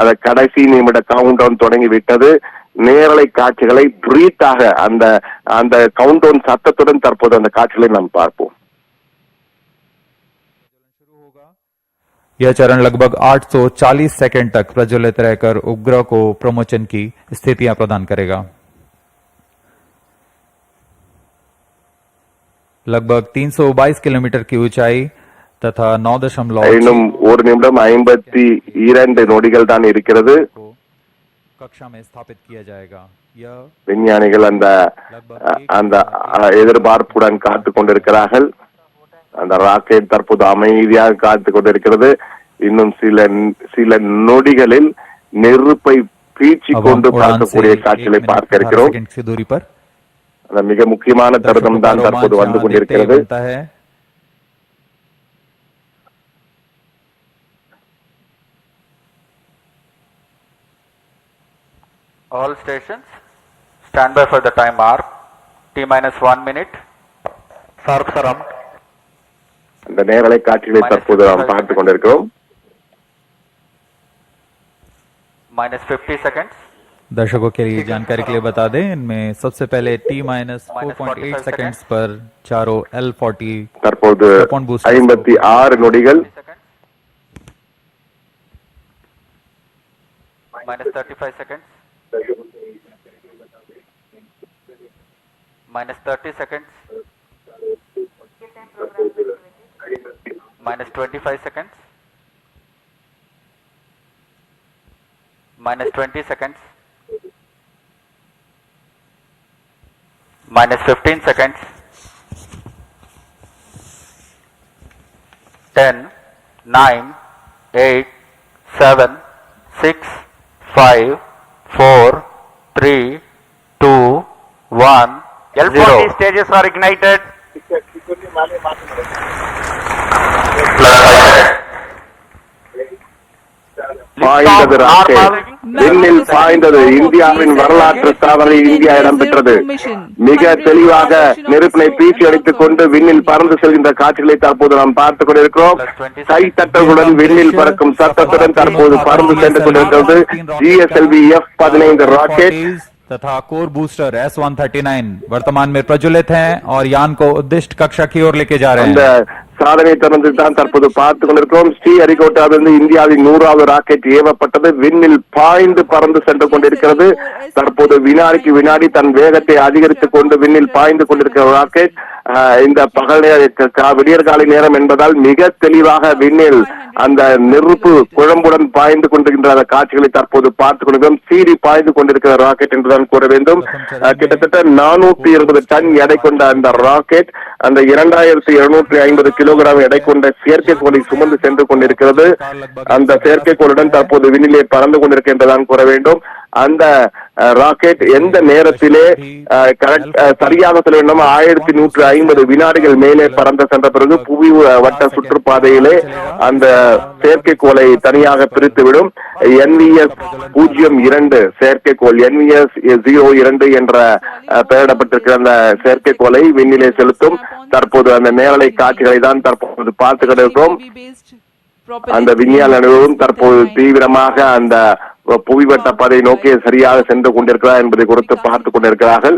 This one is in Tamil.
அந்த கடைசி நிமிட கவுண்ட் டவுன் தொடங்கிவிட்டது. நேரலை காட்சிகளை பிரீத்தாக அந்த அந்த கவுண்ட் டவுன் சத்தத்துடன் தற்போது அந்த காட்சிகளை நாம் பார்ப்போம். यह चरण लगभग 840 सेकंड तक प्रज्वलित रहकर उपग्रह को प्रमोशन की स्थितियां प्रदान करेगा. लगभग 322 किलोमीटर की ऊंचाई तथा 9.6 இன்னும் 1 நிமிடம் 52 நொடிகள் தான் இருக்கிறது. कक्षा में स्थापित किया जाएगा. यह விஞ்ஞானிகள் அந்த எதிர்பார்ப்புடன் காத்துக் கொண்டிருக்கிறார்கள். அந்த ராக்கெட் தற்போது அமைதியாக காத்துக் கொண்டிருக்கிறது. இன்னும் சில நொடிகளில் நெருப்பை பீச்சி கொண்டு பார்க்கக்கூடிய காட்சிகளை பார்க்க இருக்கிறோம். அந்த மிக முக்கியமான தருணம் தான் தற்போது வந்து கொண்டிருக்கிறது. All stations stand by for the time mark. T-1 minute. Sharp surround. அந்த நேரலை காட்சிகளை தற்போது நாம் பார்த்துக் கொண்டிருக்கிறோம். -50 seconds. दर्शकों के लिए जानकारी के लिए बता दें, इनमें सबसे पहले T-4.8 सेकंड्स पर चारों L40 தற்போது 56 நொடிகள். -35 seconds. -30 seconds. -25 seconds. -20 seconds. -15 seconds. 10, 9, 8, 7, 6, 5, 4, 3, 2, 1, L40 stages are ignited. பாய்ந்தது ராக்கெட், விண்ணில் பாய்ந்தது. இந்தியாவின் வரலாற்று சாதனை இந்தியா இடம்பெற்றது. மிக தெளிவாக நெருப்பினை பீச்சி அடித்துக் கொண்டு விண்ணில் பறந்து செல்கின்ற காட்சிகளை தற்போது நாம் பார்த்துக் கொண்டிருக்கிறோம். கைத்தட்டலுடன் விண்ணில் பறக்கும் சத்தத்துடன் தற்போது பறந்து சென்று கொண்டிருக்கிறது GSLV F-15 ராக்கெட் तथा कोर बूस्टर S-139 वर्तमान में प्रज्वलित हैं और यान को उद्दिष्ट कक्षा की ओर लेके जा रहे हैं. சாதனை தொடர்ந்து தான் தற்போது பார்த்துக் கொண்டிருக்கிறோம். ஸ்ரீஹரிகோட்டாவிலிருந்து இந்தியாவின் 100வது ராக்கெட் ஏவப்பட்டது. விண்ணில் பாய்ந்து பறந்து சென்று கொண்டிருக்கிறது. தற்போது வினாடிக்கு வினாடி தன் வேகத்தை அதிகரித்துக் கொண்டு விண்ணில் பாய்ந்து கொண்டிருக்கிற ராக்கெட் இந்த பகல் விடியற்காலை நேரம் என்பதால் மிக தெளிவாக விண்ணில் அந்த நெருப்பு குழம்புடன் பாய்ந்து கொண்டிருக்கின்ற அந்த காட்சிகளை தற்போது பார்த்துக் கொண்டிருக்கிறோம். சீறி பாய்ந்து கொண்டிருக்கிற ராக்கெட் என்றுதான் கூற வேண்டும். கிட்டத்தட்ட 420 டன் எடை கொண்ட அந்த ராக்கெட் அந்த 2250 கிலோகிராம் எடை கொண்ட செயற்கைக்கோளை சுமந்து சென்று கொண்டிருக்கிறது. அந்த செயற்கைக்கோளுடன் தற்போது விண்ணிலே பறந்து கொண்டிருக்கின்றதான் கூற வேண்டும். அந்த ராக்கெட் எந்த நேரத்திலே சரியாக சொல்ல வேண்டும் 1150 வினாடிகள் மேலே பறந்து சென்ற பிறகு புவி வட்ட சுற்றுப்பாதையிலே அந்த செயற்கைக்கோளை தனியாக பிரித்துவிடும். NVS 02 செயற்கைக்கோள் NVS 02 என்ற பெயரிடப்பட்டிருக்கிற அந்த செயற்கைக்கோளை விண்ணிலே செலுத்தும். தற்போது அந்த நேரலை காட்சிகளை தான் தற்போது பார்த்து கொண்டிருக்கிறோம். அந்த விஞ்ஞான நிறுவனம் தற்போது தீவிரமாக அந்த புவிவட்ட பாதை நோக்கி சரியாக சென்று கொண்டிருக்கிறார் என்பதை குறித்து பார்த்துக் கொண்டிருக்கிறார்கள்.